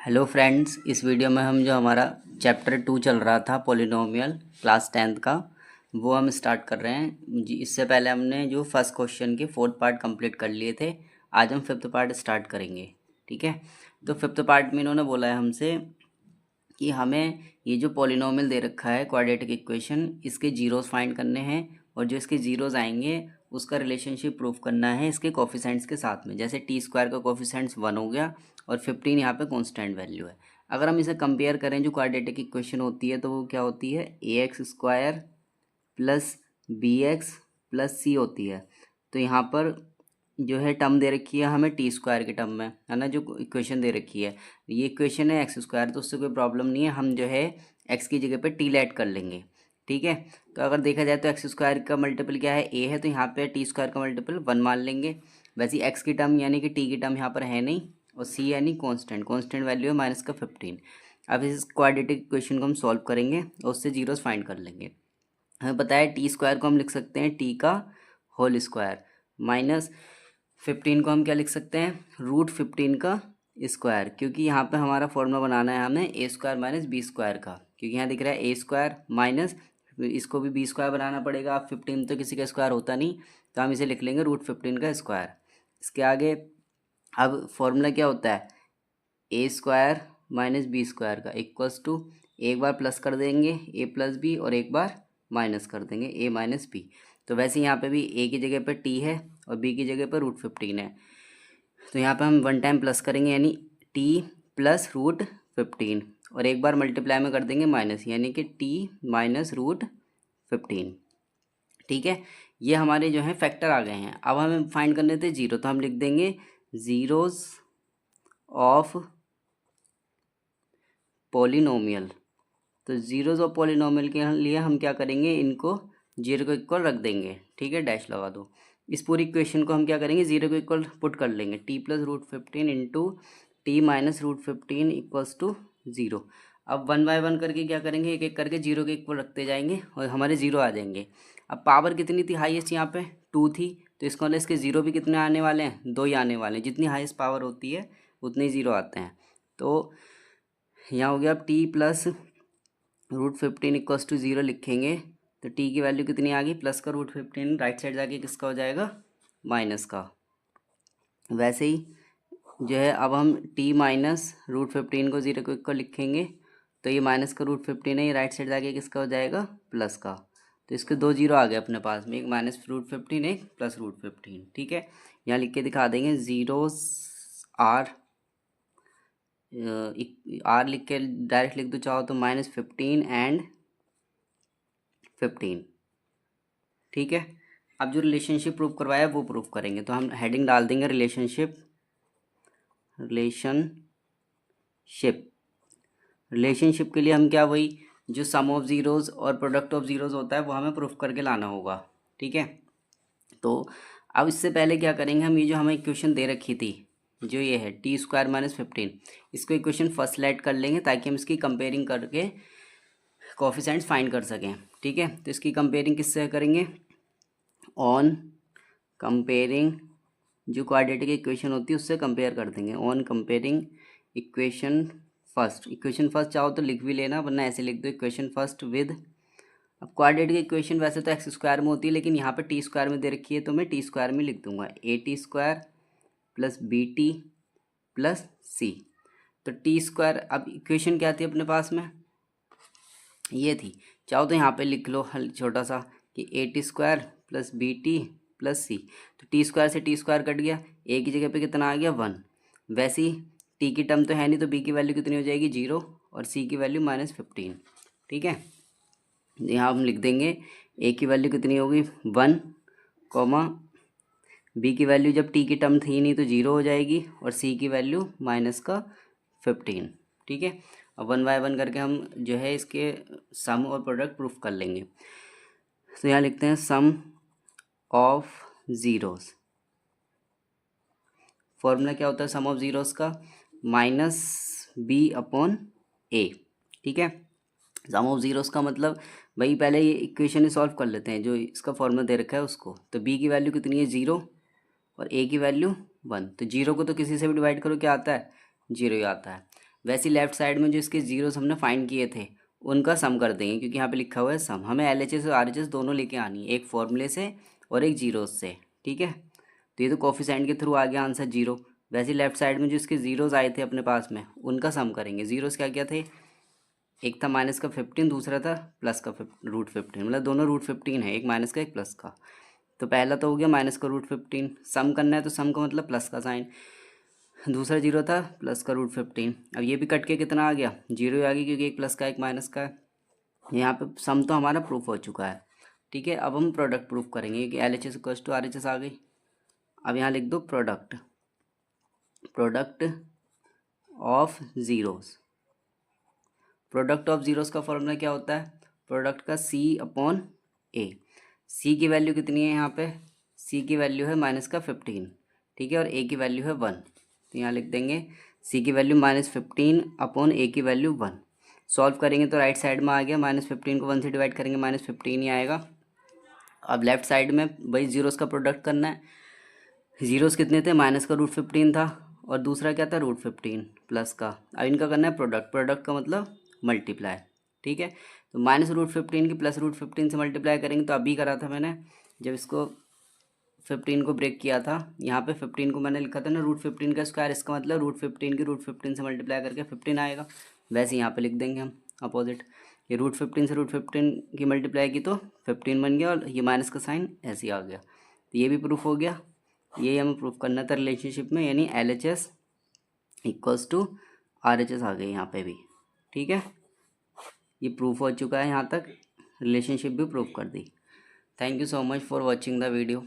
Hello friends, इस video में हम जो हमारा चैप्टर 2 चल रहा था पॉलिनोमियल क्लास 10th का वो हम स्टार्ट कर रहे हैं जी। इससे पहले हमने जो फर्स्ट क्वेश्चन के फोर्थ पार्ट कंप्लीट कर लिए थे। आज हम फिफ्थ पार्ट स्टार्ट करेंगे। ठीक है, तो फिफ्थ पार्ट में इन्होंने बोला है हमसे कि हमें ये जो पॉलिनोमियल दे रखा है क्वाड्रेटिक इक्वेशन, इसके जीरोस फाइंड करने हैं और जो इसके जीरोस आएंगे उसका रिलेशनशिप प्रूफ करना है इसके कोफिशेंट्स के साथ में। जैसे टी स्क्वायर का कोफिशेंट्स 1 हो गया और 15 यहाँ पे कांस्टेंट वैल्यू है। अगर हम इसे कंपेयर करें जो क्वाड्रेटिक इक्वेशन होती है तो वो क्या होती है, A x square plus B x plus C होती है। तो यहाँ पर जो है टर्म दे रखी है हमें टी स्क्वायर के टर्म में, है ना। जो इक्वेशन दे रखी है ये इक्वेशन है एक्स स्क्वायर, तो उससे कोई प्रॉब्लम नहीं है। हम जो है एक्स की जगह पे टी लेट कर लेंगे। ठीक है, तो अगर देखा जाए तो एक्स स्क्वायर का मल्टीपल क्या है, ए है, तो यहाँ पे टी स्क्वायर का मल्टीपल 1 मान लेंगे। वैसे एक्स की टर्म यानी कि टी की टर्म यहाँ पर है नहीं, और सी यानी कांस्टेंट वैल्यू है माइनस का 15। अब इस क्वाड्रेटिक इक्वेशन को हम सॉल्व करेंगे और उससे जीरोस फाइंड कर लेंगे। हमें पता है टी स्क्वायर को हम लिख सकते हैं टी का होल स्क्वायर, माइनस 15 को हम क्या लिख सकते हैं, रूट 15 का स्क्वायर। क्योंकि यहाँ पे हमारा फॉर्मूला बनाना है हमें ए स्क्वायर माइनस बी स्क्वायर का, क्योंकि यहाँ दिख रहा है ए स्क्वायर माइनस, इसको भी बी स्क्वायर बनाना पड़ेगा। अब 15 तो किसी का स्क्वायर होता नहीं, तो हम इसे लिख लेंगे रूट 15 का स्क्वायर। इसके आगे अब फॉर्मूला क्या होता है, ए स्क्वायर माइनस बी स्क्वायर का इक्वल्स टू, एक बार प्लस कर देंगे ए प्लस बी और एक बार माइनस कर देंगे ए माइनस बी। तो वैसे यहाँ पे भी ए की जगह पर टी है और बी की जगह पर रूट 15 है, तो यहाँ पे हम 1 टाइम प्लस करेंगे यानी टी प्लस रूट 15, और एक बार मल्टीप्लाई में कर देंगे माइनस, यानी कि टी माइनस रूट 15। ठीक है, ये हमारे जो है फैक्टर आ गए हैं। अब हमें फाइंड करने थे जीरो, तो हम लिख देंगे जीरोस ऑफ पॉलिनोमियल। तो जीरोस ऑफ पॉलिनोमियल के लिए हम क्या करेंगे, इनको जीरो को इक्वल रख देंगे। ठीक है, डैश लगा दो। इस पूरी इक्वेशन को हम क्या करेंगे, जीरो को इक्वल पुट कर लेंगे, t plus root 15 into t minus root 15 equals to zero. अब 1 बाय 1 करके क्या करेंगे, एक एक करके जीरो के इक्वल रखते जाएंगे और हमारे जीरो आ जाएंगे। अब पावर कितनी थी हाईएस्ट, यहाँ पे 2 थी, तो इसका मतलब इसके जीरो भी कितने आने वाले हैं, 2 ही आने वाले हैं। जितनी हाईएस्ट पावर होती है उतने ही जीरो आते हैं। तो यहाँ हो गया अब t plus root 15 equals to zero लिखेंगे, तो टी की वैल्यू कितनी आ गई, प्लस का रूट 15, राइट साइड जाके किसका हो जाएगा, माइनस का। वैसे ही जो है अब हम टी माइनस रूट 15 को ज़ीरो को इक्वल लिखेंगे, तो ये माइनस का रूट 15 है, ये राइट साइड जाके किसका हो जाएगा, प्लस का। तो इसके दो जीरो आ गए अपने पास में, एक माइनस रूट 15 एक प्लस रूट 15। ठीक है, यहाँ लिख के दिखा देंगे जीरोस आर, आर लिख के डायरेक्ट लिख दो चाहो तो -15 एंड 15। ठीक है, अब जो रिलेशनशिप प्रूफ करवाया वो प्रूफ करेंगे, तो हम हेडिंग डाल देंगे रिलेशनशिप। रिलेशनशिप के लिए हम क्या, वही जो सम ऑफ ज़ीरोज़ और प्रोडक्ट ऑफ ज़ीरोज़ होता है वो हमें प्रूफ करके लाना होगा। ठीक है, तो अब इससे पहले क्या करेंगे, हम ये जो हमें इक्वेशन दे रखी थी, जो ये है टी स्क्वायर माइनस 15, इसको इक्वेशन फर्स्ट लाइट कर लेंगे ताकि हम इसकी कंपेयरिंग करके कोफिशिएंट्स फाइंड कर सकें। ठीक है, तो इसकी कंपेयरिंग किससे करेंगे, ऑन कंपेयरिंग जो क्वाड्रेटिक इक्वेशन होती है उससे कंपेयर कर देंगे, on comparing equation first. Equation first चाहो तो लिख भी लेना, वरना ऐसे लिख दो इक्वेशन फर्स्ट विद। अब क्वाड्रेटिक इक्वेशन वैसे तो एक्स स्क्वायर में होती है, लेकिन यहाँ पे टी स्क्वायर में दे रखी है, तो मैं टी स्क्वायर में लिख दूंगा A T square plus B T plus C. तो टी स्क्वायर, अब इक्वेशन क्या थी अपने पास में, ये थी। चाहो तो यहाँ पे लिख लो हल छोटा सा कि A T square plus B T plus C. तो टी स्क्वायर से टी स्क्वायर कट गया, ए की जगह पे कितना आ गया 1। वैसे ही टी की टर्म तो है नहीं, तो बी की वैल्यू कितनी हो जाएगी 0 और सी की वैल्यू -15। ठीक है, यहाँ हम लिख देंगे ए की वैल्यू कितनी होगी 1, कॉमा बी की वैल्यू जब टी की टर्म थी नहीं तो 0 हो जाएगी, और सी की वैल्यू -15। ठीक है, अब 1 बाय 1 करके हम जो है इसके सम और प्रोडक्ट प्रूफ कर लेंगे। तो यहाँ लिखते हैं सम ऑफ ज़ीरोस। फॉर्मूला क्या होता है सम ऑफ ज़ीरोस का, -b/a। ठीक है, सम ऑफ ज़ीरोस का मतलब भाई पहले ये इक्वेशन ही सॉल्व कर लेते हैं जो इसका फॉर्मूला दे रखा है उसको। तो b की वैल्यू कितनी है 0 और a की वैल्यू 1, तो 0 को तो किसी से भी डिवाइड करो क्या आता है, 0 ही आता है। वैसे लेफ्ट साइड में जो इसके जीरोस हमने फाइंड किए थे उनका सम कर देंगे, क्योंकि यहाँ पे लिखा हुआ है सम। हमें LHS और RHS दोनों लेके आनी है, एक फॉर्मूले से और एक जीरोस से, ठीक है। तो ये तो कोफिशिएंट के थ्रू आ गया आंसर 0। वैसे लेफ्ट साइड में जो इसके जीरोस आए थे अपने पास में उनका सम करेंगे। जीरोस क्या क्या थे, एक था माइनस का 15, दूसरा था प्लस का √15, मतलब दोनों √15 है, एक माइनस का एक प्लस का। तो पहला तो हो गया माइनस का √15, सम करना है तो सम का मतलब प्लस का साइन। दूसरा जीरो था प्लस का √15। अब ये भी कट के कितना आ गया, जीरो ही आ गया, क्योंकि एक प्लस का एक माइनस का है। यहाँ पे सम तो हमारा प्रूफ हो चुका है, ठीक है। अब हम प्रोडक्ट प्रूफ करेंगे कि LHS = RHS आ गई। अब यहाँ लिख दो product of zeros. Product of zeros का फॉर्मूला क्या होता है, प्रोडक्ट का C/A। C की वैल्यू कितनी है यहाँ पे, C की वैल्यू है -15, ठीक है, और A की वैल्यू है 1। तो यहाँ लिख देंगे C की वैल्यू -15/A की वैल्यू 1। सॉल्व करेंगे तो राइट साइड में आ गया, -15 को 1 से डिवाइड करेंगे -15 ही आएगा। अब लेफ्ट साइड में भाई जीरोस का प्रोडक्ट करना है। जीरोस कितने थे, माइनस का √15 था और दूसरा क्या था √15 प्लस का। अब इनका करना है प्रोडक्ट का मतलब मल्टीप्लाई, ठीक है। तो -√15 की +√15 से मल्टीप्लाई करेंगे, तो अभी करा था मैंने जब इसको 15 को ब्रेक किया था। यहाँ पे 15 को मैंने लिखा था ना √15 का स्क्वायर, इसका मतलब √15 की √15 से मल्टीप्लाई करके 15 आएगा। वैसे यहाँ पे लिख देंगे हम अपोजिट, ये √15 से √15 की मल्टीप्लाई की तो 15 बन गया, और ये माइनस का साइन ऐसे ही आ गया। तो ये भी प्रूफ हो गया। यही हमें प्रूफ करना था रिलेशनशिप में, यानी LHS = RHS आ गई यहाँ पे भी, ठीक है। ये प्रूफ हो चुका है, यहाँ तक रिलेशनशिप भी प्रूफ कर दी। Thank you so much for watching the video.